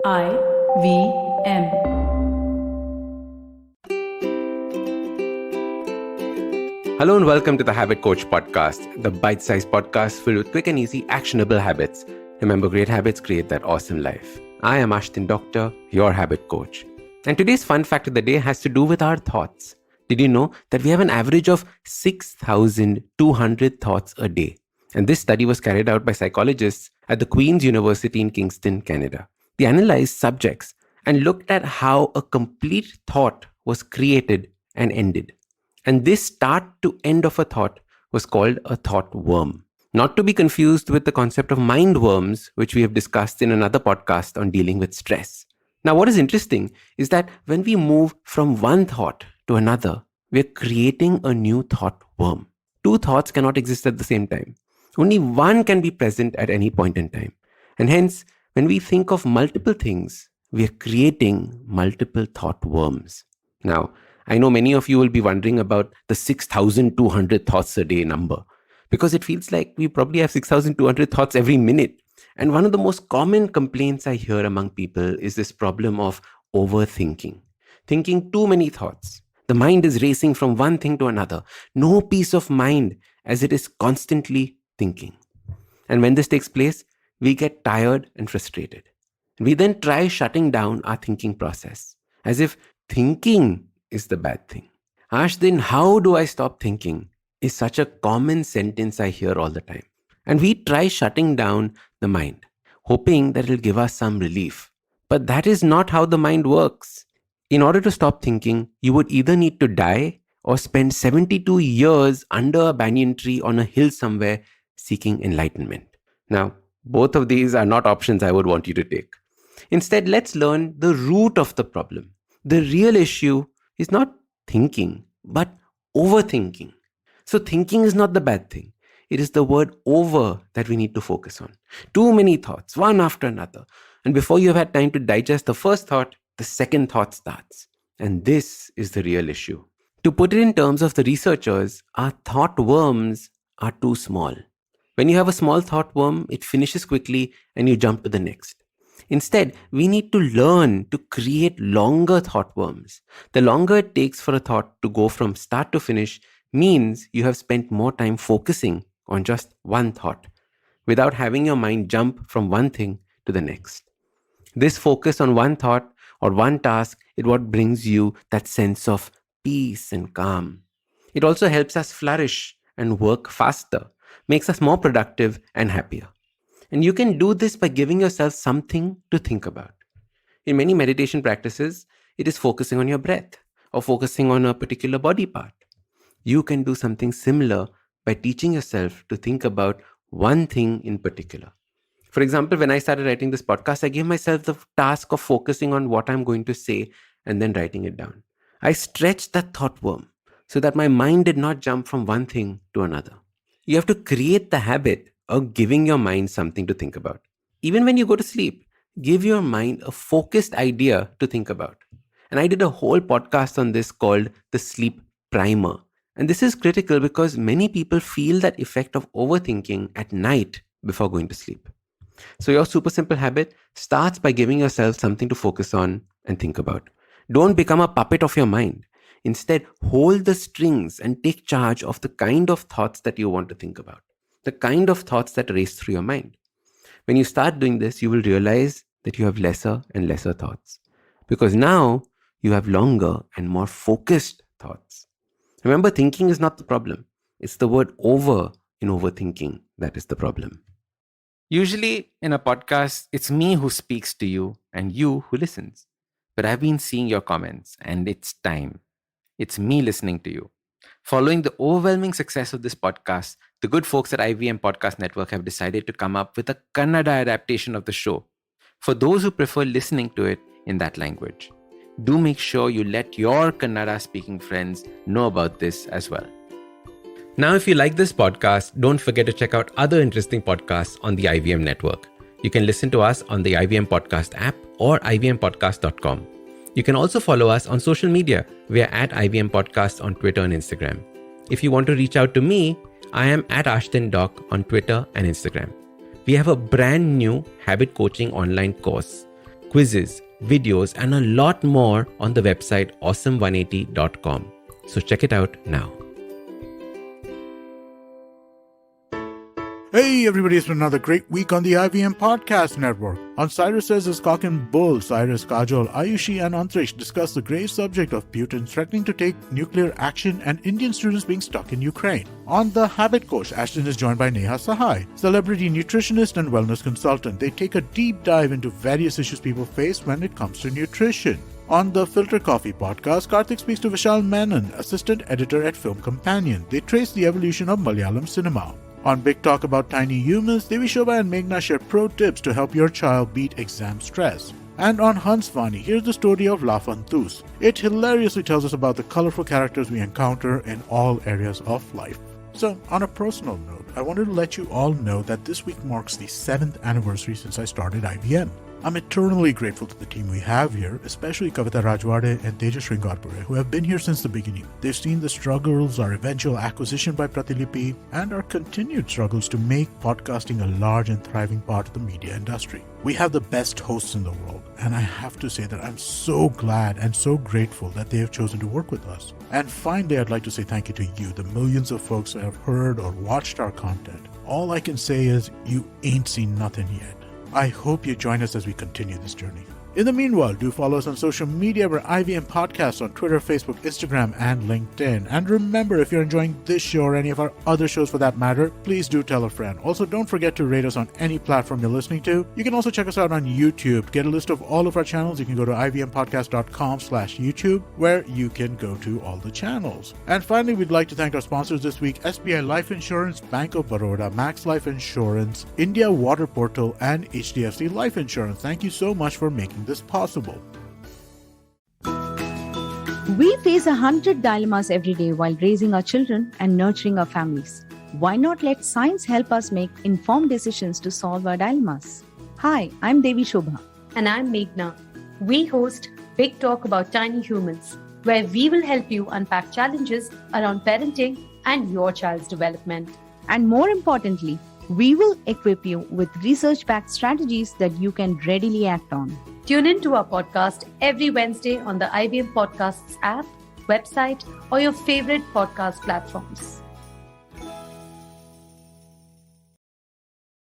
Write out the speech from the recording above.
IVM. Hello and welcome to the Habit Coach Podcast, the bite-sized podcast filled with quick and easy actionable habits. Remember, great habits create that awesome life. I am Ashdin Doctor, your habit coach. And today's fun fact of the day has to do with our thoughts. Did you know that we have an average of 6,200 thoughts a day? And this study was carried out by psychologists at the Queen's University in Kingston, Canada. They analyzed subjects and looked at how a complete thought was created and ended. And this start to end of a thought was called a thought worm. Not to be confused with the concept of mind worms, which we have discussed in another podcast on dealing with stress. Now, what is interesting is that when we move from one thought to another, we're creating a new thought worm. Two thoughts cannot exist at the same time. Only one can be present at any point in time. And hence, when we think of multiple things, we're creating multiple thought worms. Now, I know many of you will be wondering about the 6,200 thoughts a day number, because it feels like we probably have 6,200 thoughts every minute. And one of the most common complaints I hear among people is this problem of overthinking, thinking too many thoughts. The mind is racing from one thing to another. No peace of mind as it is constantly thinking. And when this takes place, we get tired and frustrated. We then try shutting down our thinking process as if thinking is the bad thing. Ashdin, how do I stop thinking? Is such a common sentence I hear all the time. And we try shutting down the mind, hoping that it'll give us some relief. But that is not how the mind works. In order to stop thinking, you would either need to die or spend 72 years under a banyan tree on a hill somewhere seeking enlightenment. Now, both of these are not options I would want you to take. Instead, let's learn the root of the problem. The real issue is not thinking, but overthinking. So thinking is not the bad thing. It is the word over that we need to focus on. Too many thoughts, one after another. And before you have had time to digest the first thought, the second thought starts. And this is the real issue. To put it in terms of the researchers, our thought worms are too small. When you have a small thought worm, it finishes quickly and you jump to the next. Instead, we need to learn to create longer thought worms. The longer it takes for a thought to go from start to finish means you have spent more time focusing on just one thought without having your mind jump from one thing to the next. This focus on one thought or one task is what brings you that sense of peace and calm. It also helps us flourish and work faster, makes us more productive and happier. And you can do this by giving yourself something to think about. In many meditation practices, it is focusing on your breath or focusing on a particular body part. You can do something similar by teaching yourself to think about one thing in particular. For example, when I started writing this podcast, I gave myself the task of focusing on what I'm going to say and then writing it down. I stretched that thought worm so that my mind did not jump from one thing to another. You have to create the habit of giving your mind something to think about. Even when you go to sleep, give your mind a focused idea to think about. And I did a whole podcast on this called the sleep primer. And this is critical because many people feel that effect of overthinking at night before going to sleep. So your super simple habit starts by giving yourself something to focus on and think about. Don't become a puppet of your mind. Instead, hold the strings and take charge of the kind of thoughts that you want to think about, the kind of thoughts that race through your mind. When you start doing this, you will realize that you have lesser and lesser thoughts because now you have longer and more focused thoughts. Remember, thinking is not the problem. It's the word over in overthinking that is the problem. Usually in a podcast, it's me who speaks to you and you who listens. But I've been seeing your comments and it's time. It's me listening to you. Following the overwhelming success of this podcast, the good folks at IVM Podcast Network have decided to come up with a Kannada adaptation of the show for those who prefer listening to it in that language. Do make sure you let your Kannada speaking friends know about this as well. Now, if you like this podcast, don't forget to check out other interesting podcasts on the IVM network. You can listen to us on the IVM Podcast app or ivmpodcast.com. You can also follow us on social media. We are at IVM Podcast on Twitter and Instagram. If you want to reach out to me, I am at Ashdin Doc on Twitter and Instagram. We have a brand new habit coaching online course quizzes, videos, and a lot more on the website awesome180.com. So check it out now. Hey everybody, it's been another great week on the IVM Podcast Network. On Cyrus Says His Cock and Bull, Cyrus, Kajol, Ayushi and Antrish discuss the grave subject of Putin threatening to take nuclear action and Indian students being stuck in Ukraine. On The Habit Coach, Ashdin is joined by Neha Sahai, celebrity nutritionist and wellness consultant. They take a deep dive into various issues people face when it comes to nutrition. On the Filter Coffee podcast, Karthik speaks to Vishal Menon, assistant editor at Film Companion. They trace the evolution of Malayalam cinema. On Big Talk About Tiny Humans, Devi Shobha and Meghna share pro tips to help your child beat exam stress. And on Hans Vani, here's the story of La Fantus. It hilariously tells us about the colorful characters we encounter in all areas of life. So, on a personal note, I wanted to let you all know that this week marks the 7th anniversary since I started IVM. I'm eternally grateful to the team we have here, especially Kavita Rajwade and Tejas Sringarpure, who have been here since the beginning. They've seen the struggles, our eventual acquisition by Pratilipi, and our continued struggles to make podcasting a large and thriving part of the media industry. We have the best hosts in the world, and I have to say that I'm so glad and so grateful that they have chosen to work with us. And finally, I'd like to say thank you to you, the millions of folks who have heard or watched our content. All I can say is, you ain't seen nothing yet. I hope you join us as we continue this journey. In the meanwhile, do follow us on social media. We're IVM Podcasts on Twitter, Facebook, Instagram, and LinkedIn. And remember, if you're enjoying this show or any of our other shows for that matter, please do tell a friend. Also, don't forget to rate us on any platform you're listening to. You can also check us out on YouTube. To get a list of all of our channels, you can go to ivmpodcast.com/YouTube, where you can go to all the channels. And finally, we'd like to thank our sponsors this week: SBI Life Insurance, Bank of Baroda, Max Life Insurance, India Water Portal, and HDFC Life Insurance. Thank you so much for making this possible. We face 100 dilemmas every day while raising our children and nurturing our families. Why not let science help us make informed decisions to solve our dilemmas? Hi, I'm Devi Shobha. And I'm Meghna. We host Big Talk About Tiny Humans, where we will help you unpack challenges around parenting and your child's development. And more importantly, we will equip you with research-backed strategies that you can readily act on. Tune in to our podcast every Wednesday on the IBM Podcasts app, website, or your favorite podcast platforms.